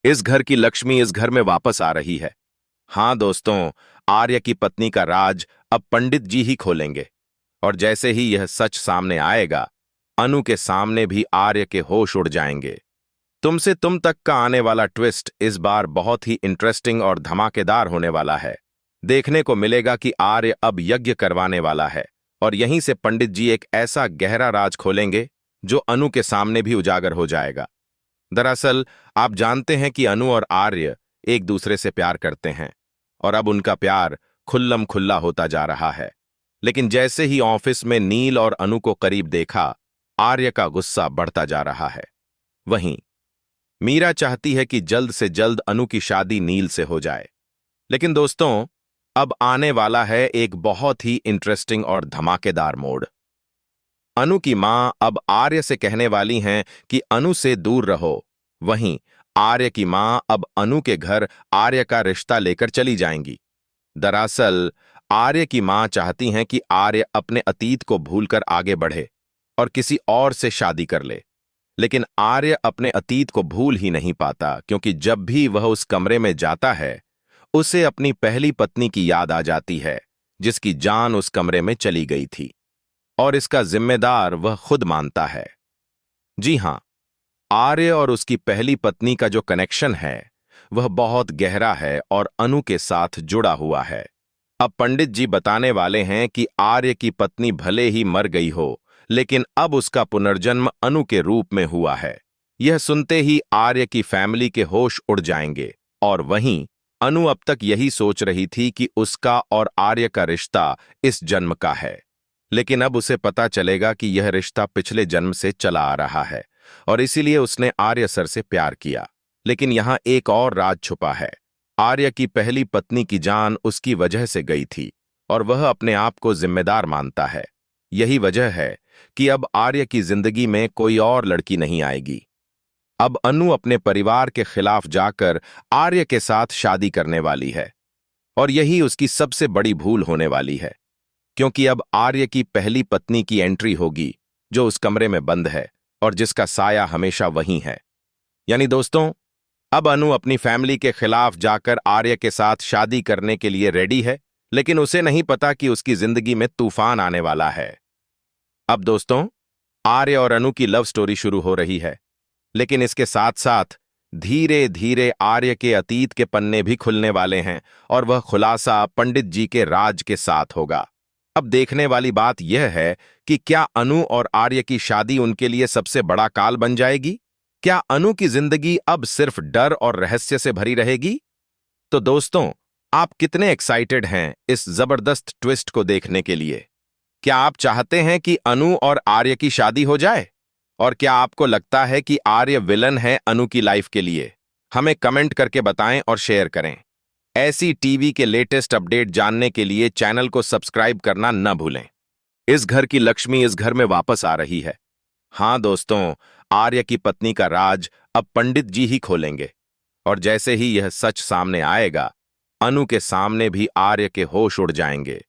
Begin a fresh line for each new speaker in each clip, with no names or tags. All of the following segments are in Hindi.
इस घर की लक्ष्मी इस घर में वापस आ रही है। हाँ दोस्तों, आर्य की पत्नी का राज अब पंडित जी ही खोलेंगे। और जैसे ही यह सच सामने आएगा, अनु के सामने भी आर्य के होश उड़ जाएंगे। तुमसे तुम तक का आने वाला ट्विस्ट इस बार बहुत ही इंटरेस्टिंग और धमाकेदार होने वाला है। देखने को मिलेगा कि आर्य अब यज्ञ करवाने वाला है और यहीं से पंडित जी एक ऐसा गहरा राज खोलेंगे जो अनु के सामने भी उजागर हो जाएगा। दरअसल आप जानते हैं कि अनु और आर्य एक दूसरे से प्यार करते हैं और अब उनका प्यार खुल्लम खुल्ला होता जा रहा है। लेकिन जैसे ही ऑफिस में नील और अनु को करीब देखा, आर्य का गुस्सा बढ़ता जा रहा है। वहीं मीरा चाहती है कि जल्द से जल्द अनु की शादी नील से हो जाए। लेकिन दोस्तों, अब आने वाला है एक बहुत ही इंटरेस्टिंग और धमाकेदार मोड़। अनु की मां अब आर्य से कहने वाली हैं कि अनु से दूर रहो। वहीं आर्य की मां अब अनु के घर आर्य का रिश्ता लेकर चली जाएंगी। दरअसल आर्य की मां चाहती हैं कि आर्य अपने अतीत को भूलकर आगे बढ़े और किसी और से शादी कर ले। लेकिन आर्य अपने अतीत को भूल ही नहीं पाता, क्योंकि जब भी वह उस कमरे में जाता है उसे अपनी पहली पत्नी की याद आ जाती है, जिसकी जान उस कमरे में चली गई थी। और इसका जिम्मेदार वह खुद मानता है। जी हां, आर्य और उसकी पहली पत्नी का जो कनेक्शन है वह बहुत गहरा है और अनु के साथ जुड़ा हुआ है। अब पंडित जी बताने वाले हैं कि आर्य की पत्नी भले ही मर गई हो, लेकिन अब उसका पुनर्जन्म अनु के रूप में हुआ है। यह सुनते ही आर्य की फैमिली के होश उड़ जाएंगे। और वहीं अनु अब तक यही सोच रही थी कि उसका और आर्य का रिश्ता इस जन्म का है। लेकिन अब उसे पता चलेगा कि यह रिश्ता पिछले जन्म से चला आ रहा है और इसीलिए उसने आर्य सर से प्यार किया। लेकिन यहां एक और राज छुपा है। आर्य की पहली पत्नी की जान उसकी वजह से गई थी और वह अपने आप को जिम्मेदार मानता है। यही वजह है कि अब आर्य की जिंदगी में कोई और लड़की नहीं आएगी। अब अनु अपने परिवार के खिलाफ जाकर आर्य के साथ शादी करने वाली है और यही उसकी सबसे बड़ी भूल होने वाली है, क्योंकि अब आर्य की पहली पत्नी की एंट्री होगी जो उस कमरे में बंद है और जिसका साया हमेशा वहीं है। यानी दोस्तों, अब अनु अपनी फैमिली के खिलाफ जाकर आर्य के साथ शादी करने के लिए रेडी है, लेकिन उसे नहीं पता कि उसकी जिंदगी में तूफान आने वाला है। अब दोस्तों, आर्य और अनु की लव स्टोरी शुरू हो रही है, लेकिन इसके साथ साथ धीरे धीरे आर्य के अतीत के पन्ने भी खुलने वाले हैं और वह खुलासा पंडित जी के राज के साथ होगा। अब देखने वाली बात यह है कि क्या अनु और आर्य की शादी उनके लिए सबसे बड़ा काल बन जाएगी? क्या अनु की जिंदगी अब सिर्फ डर और रहस्य से भरी रहेगी? तो दोस्तों, आप कितने एक्साइटेड हैं इस जबरदस्त ट्विस्ट को देखने के लिए? क्या आप चाहते हैं कि अनु और आर्य की शादी हो जाए? और क्या आपको लगता है कि आर्य विलन है अनु की लाइफ के लिए? हमें कमेंट करके बताएं और शेयर करें। ऐसी टीवी के लेटेस्ट अपडेट जानने के लिए चैनल को सब्सक्राइब करना न भूलें। इस घर की लक्ष्मी इस घर में वापस आ रही है। हाँ दोस्तों, आर्य की पत्नी का राज अब पंडित जी ही खोलेंगे और जैसे ही यह सच सामने आएगा, अनु के सामने भी आर्य के होश उड़ जाएंगे।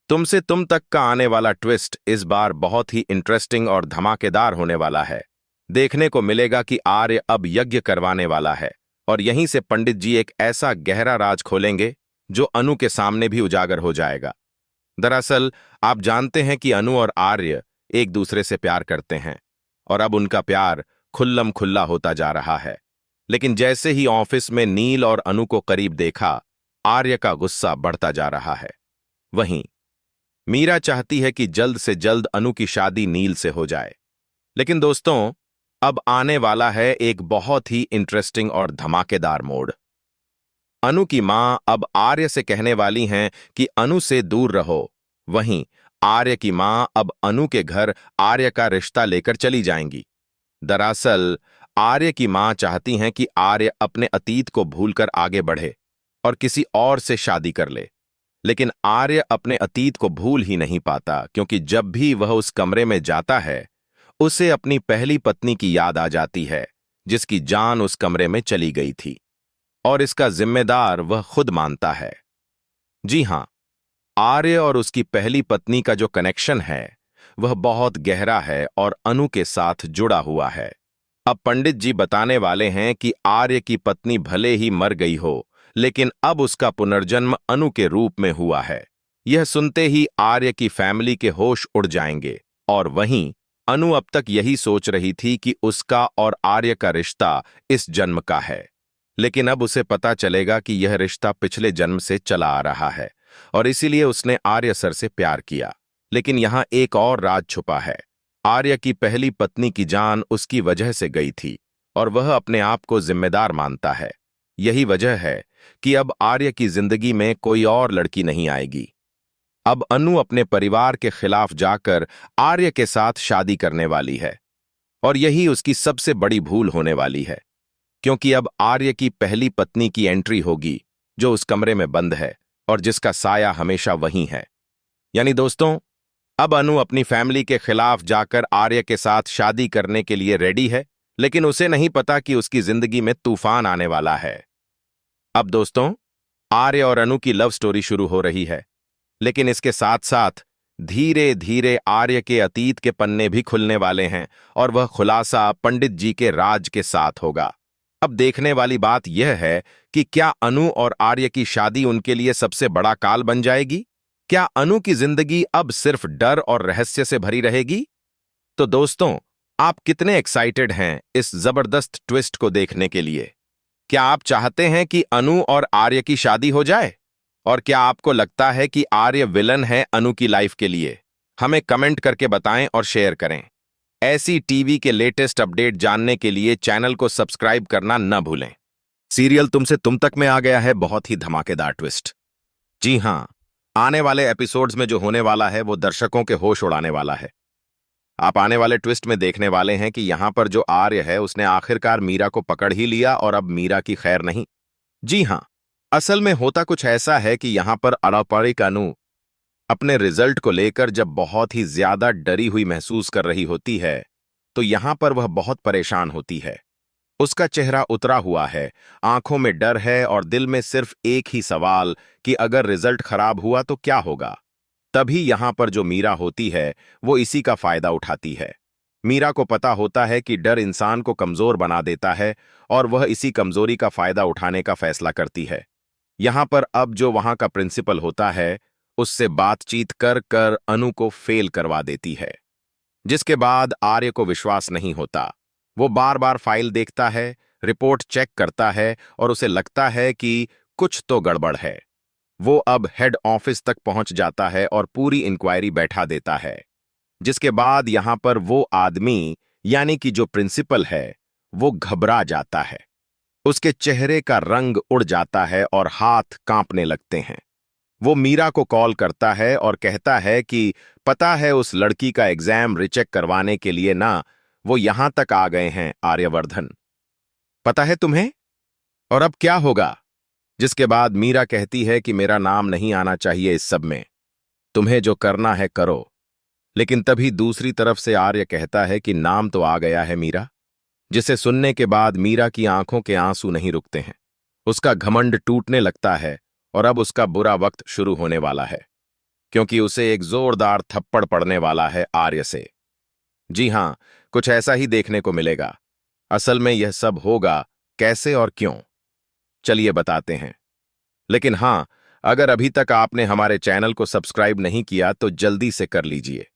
तुमसे तुम तक का आने वाला ट्विस्ट इस बार बहुत ही इंटरेस्टिंग और धमाकेदार होने वाला है। देखने को मिलेगा कि आर्य अब यज्ञ करवाने वाला है और यहीं से पंडित जी एक ऐसा गहरा राज खोलेंगे जो अनु के सामने भी उजागर हो जाएगा। दरअसल आप जानते हैं कि अनु और आर्य एक दूसरे से प्यार करते हैं और अब उनका प्यार खुल्लम खुल्ला होता जा रहा है। लेकिन जैसे ही ऑफिस में नील और अनु को करीब देखा, आर्य का गुस्सा बढ़ता जा रहा है। वहीं मीरा चाहती है कि जल्द से जल्द अनु की शादी नील से हो जाए। लेकिन दोस्तों, अब आने वाला है एक बहुत ही इंटरेस्टिंग और धमाकेदार मोड़। अनु की मां अब आर्य से कहने वाली हैं कि अनु से दूर रहो। वहीं आर्य की मां अब अनु के घर आर्य का रिश्ता लेकर चली जाएंगी। दरअसल आर्य की मां चाहती हैं कि आर्य अपने अतीत को भूलकर आगे बढ़े और किसी और से शादी कर ले। लेकिन आर्य अपने अतीत को भूल ही नहीं पाता, क्योंकि जब भी वह उस कमरे में जाता है उसे अपनी पहली पत्नी की याद आ जाती है, जिसकी जान उस कमरे में चली गई थी। और इसका जिम्मेदार वह खुद मानता है। जी हां, आर्य और उसकी पहली पत्नी का जो कनेक्शन है वह बहुत गहरा है और अनु के साथ जुड़ा हुआ है। अब पंडित जी बताने वाले हैं कि आर्य की पत्नी भले ही मर गई हो, लेकिन अब उसका पुनर्जन्म अनु के रूप में हुआ है। यह सुनते ही आर्य की फैमिली के होश उड़ जाएंगे। और वहीं अनु अब तक यही सोच रही थी कि उसका और आर्य का रिश्ता इस जन्म का है, लेकिन अब उसे पता चलेगा कि यह रिश्ता पिछले जन्म से चला आ रहा है और इसीलिए उसने आर्य सर से प्यार किया। लेकिन यहां एक और राज छुपा है। आर्य की पहली पत्नी की जान उसकी वजह से गई थी और वह अपने आप को जिम्मेदार मानता है। यही वजह है कि अब आर्य की जिंदगी में कोई और लड़की नहीं आएगी। अब अनु अपने परिवार के खिलाफ जाकर आर्य के साथ शादी करने वाली है और यही उसकी सबसे बड़ी भूल होने वाली है, क्योंकि अब आर्य की पहली पत्नी की एंट्री होगी जो उस कमरे में बंद है और जिसका साया हमेशा वहीं है। यानी दोस्तों, अब अनु अपनी फैमिली के खिलाफ जाकर आर्य के साथ शादी करने के लिए रेडी है, लेकिन उसे नहीं पता कि उसकी जिंदगी में तूफान आने वाला है। अब दोस्तों, आर्य और अनु की लव स्टोरी शुरू हो रही है, लेकिन इसके साथ साथ धीरे धीरे आर्य के अतीत के पन्ने भी खुलने वाले हैं और वह खुलासा पंडित जी के राज के साथ होगा। अब देखने वाली बात यह है कि क्या अनु और आर्य की शादी उनके लिए सबसे बड़ा काल बन जाएगी? क्या अनु की जिंदगी अब सिर्फ डर और रहस्य से भरी रहेगी? तो दोस्तों, आप कितने एक्साइटेड हैं इस जबरदस्त ट्विस्ट को देखने के लिए? क्या आप चाहते हैं कि अनु और आर्य की शादी हो जाए? और क्या आपको लगता है कि आर्य विलन है अनु की लाइफ के लिए? हमें कमेंट करके बताएं और शेयर करें। ऐसी टीवी के लेटेस्ट अपडेट जानने के लिए चैनल को सब्सक्राइब करना न भूलें। सीरियल तुमसे तुम तक में आ गया है बहुत ही धमाकेदार ट्विस्ट। जी हां, आने वाले एपिसोड्स में जो होने वाला है वो दर्शकों के होश उड़ाने वाला है। आप आने वाले ट्विस्ट में देखने वाले हैं कि यहां पर जो आर्य है उसने आखिरकार मीरा को पकड़ ही लिया और अब मीरा की खैर नहीं। जी हां, असल में होता कुछ ऐसा है कि यहां पर अरापारिक अनु अपने रिजल्ट को लेकर जब बहुत ही ज्यादा डरी हुई महसूस कर रही होती है, तो यहां पर वह बहुत परेशान होती है। उसका चेहरा उतरा हुआ है, आंखों में डर है और दिल में सिर्फ एक ही सवाल कि अगर रिजल्ट खराब हुआ तो क्या होगा। तभी यहां पर जो मीरा होती है वो इसी का फायदा उठाती है। मीरा को पता होता है कि डर इंसान को कमजोर बना देता है और वह इसी कमजोरी का फायदा उठाने का फैसला करती है। यहां पर अब जो वहां का प्रिंसिपल होता है उससे बातचीत कर कर अनु को फेल करवा देती है, जिसके बाद आर्य को विश्वास नहीं होता। वो बार बार फाइल देखता है, रिपोर्ट चेक करता है और उसे लगता है कि कुछ तो गड़बड़ है। वो अब हेड ऑफिस तक पहुंच जाता है और पूरी इंक्वायरी बैठा देता है, जिसके बाद यहां पर वो आदमी यानी कि जो प्रिंसिपल है वो घबरा जाता है। उसके चेहरे का रंग उड़ जाता है और हाथ कांपने लगते हैं। वो मीरा को कॉल करता है और कहता है कि पता है उस लड़की का एग्जाम रिचेक करवाने के लिए ना वो यहां तक आ गए हैं आर्यवर्धन, पता है तुम्हें? और अब क्या होगा? जिसके बाद मीरा कहती है कि मेरा नाम नहीं आना चाहिए इस सब में, तुम्हें जो करना है करो। लेकिन तभी दूसरी तरफ से आर्य कहता है कि नाम तो आ गया है मीरा, जिसे सुनने के बाद मीरा की आंखों के आंसू नहीं रुकते हैं। उसका घमंड टूटने लगता है और अब उसका बुरा वक्त शुरू होने वाला है, क्योंकि उसे एक जोरदार थप्पड़ पड़ने वाला है आर्य से। जी हां, कुछ ऐसा ही देखने को मिलेगा। असल में यह सब होगा कैसे और क्यों, चलिए बताते हैं। लेकिन हां, अगर अभी तक आपने हमारे चैनल को सब्सक्राइब नहीं किया तो जल्दी से कर लीजिए,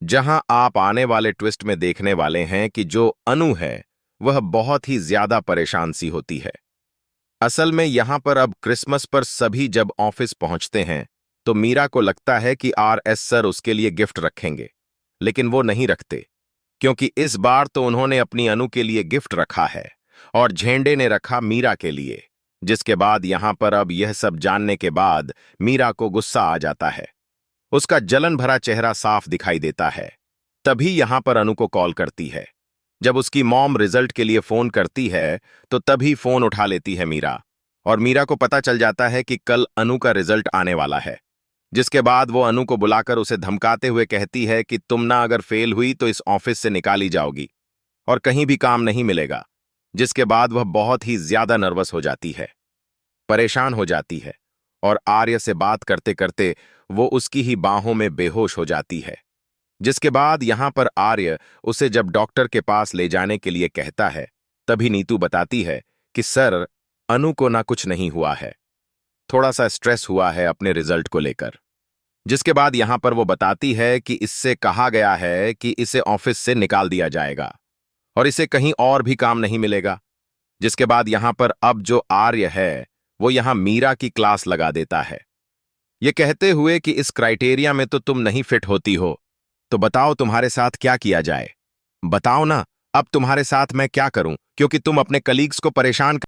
जहां आप आने वाले ट्विस्ट में देखने वाले हैं कि जो अनु है वह बहुत ही ज्यादा परेशान सी होती है। असल में यहां पर अब क्रिसमस पर सभी जब ऑफिस पहुंचते हैं तो मीरा को लगता है कि आरएस सर उसके लिए गिफ्ट रखेंगे, लेकिन वो नहीं रखते, क्योंकि इस बार तो उन्होंने अपनी अनु के लिए गिफ्ट रखा है और झेंडे ने रखा मीरा के लिए। जिसके बाद यहां पर अब यह सब जानने के बाद मीरा को गुस्सा आ जाता है। उसका जलन भरा चेहरा साफ दिखाई देता है। तभी यहां पर अनु को कॉल करती है। जब उसकी मॉम रिजल्ट के लिए फोन करती है तो तभी फोन उठा लेती है मीरा, और मीरा को पता चल जाता है कि कल अनु का रिजल्ट आने वाला है। जिसके बाद वो अनु को बुलाकर उसे धमकाते हुए कहती है कि तुम ना अगर फेल हुई तो इस ऑफिस से निकाली जाओगी और कहीं भी काम नहीं मिलेगा। जिसके बाद वह बहुत ही ज्यादा नर्वस हो जाती है, परेशान हो जाती है और आर्य से बात करते करते वो उसकी ही बाहों में बेहोश हो जाती है। जिसके बाद यहां पर आर्य उसे जब डॉक्टर के पास ले जाने के लिए कहता है, तभी नीतू बताती है कि सर, अनु को ना कुछ नहीं हुआ है, थोड़ा सा स्ट्रेस हुआ है अपने रिजल्ट को लेकर। जिसके बाद यहां पर वो बताती है कि इससे कहा गया है कि इसे ऑफिस से निकाल दिया जाएगा और इसे कहीं और भी काम नहीं मिलेगा। जिसके बाद यहां पर अब जो आर्य है वो यहां मीरा की क्लास लगा देता है, ये कहते हुए कि इस क्राइटेरिया में तो तुम नहीं फिट होती हो, तो बताओ तुम्हारे साथ क्या किया जाए। बताओ ना, अब तुम्हारे साथ मैं क्या करूं, क्योंकि तुम अपने कलीग्स को परेशान